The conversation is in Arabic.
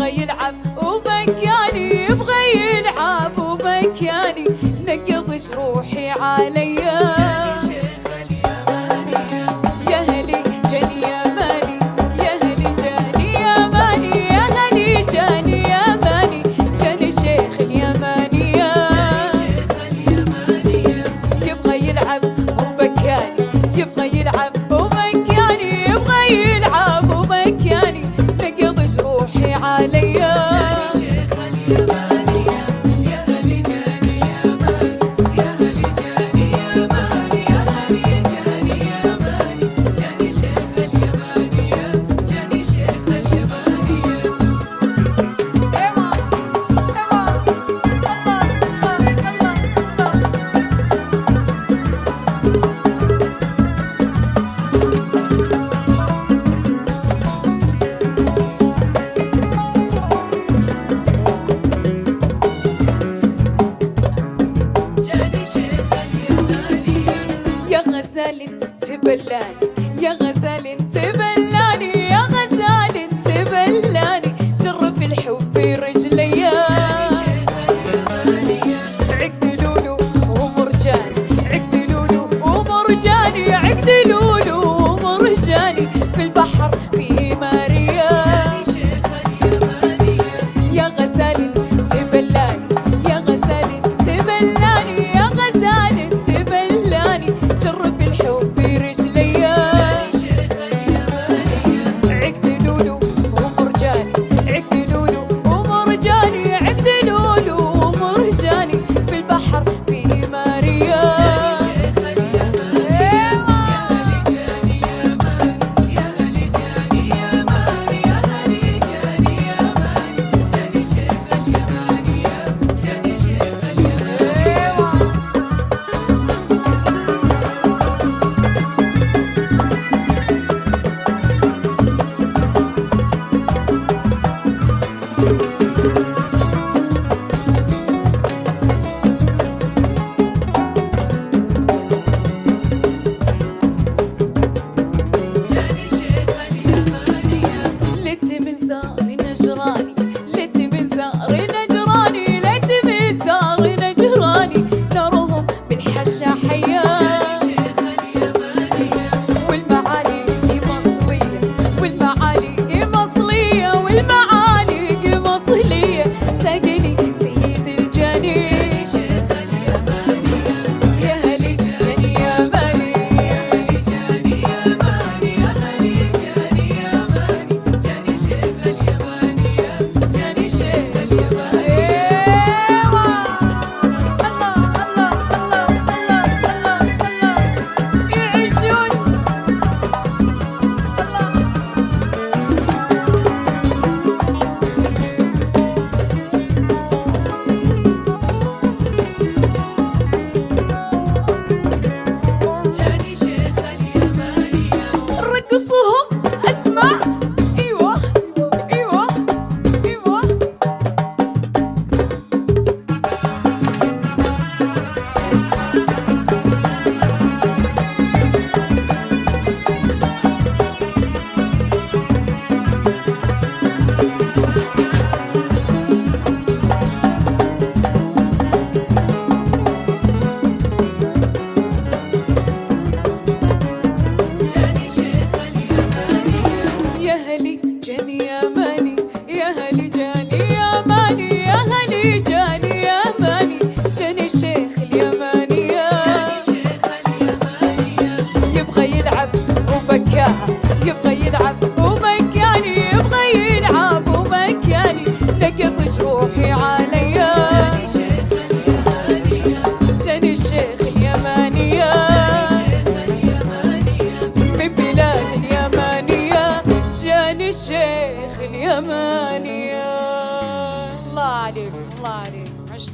يبغى يلعب ومكاني، يبغى يلعب ومكاني، نقض جروحي عليا. يبغى يلعب ومكاني، يبغى يلعب ومكاني، نقض جروحي عليا. تبلاني يا غزال تبلاني، يا غزال تبلاني، جرف الحب برجليا. عقد لولو ومرجاني، عقد لولو ومرجاني، عقد لولو ومرجاني، في البحر فيه ماريا. يا غزال تبلاني، يا غزال تبلاني، يا غزال تبلاني، جرف الحب برجليا. عقد لولو ومرجاني، عقد لولو ومرجاني، عقد لولو ومرجاني، في البحر فيه ماريا. يبغى يلعب ومكاني، يبغى يلعب ومكاني، نقض جروحي عليا. شاني الشيخ اليمانية، من بلاد اليمانية، شاني الشيخ اليمانية. الله عليك، الله عليك، عشت.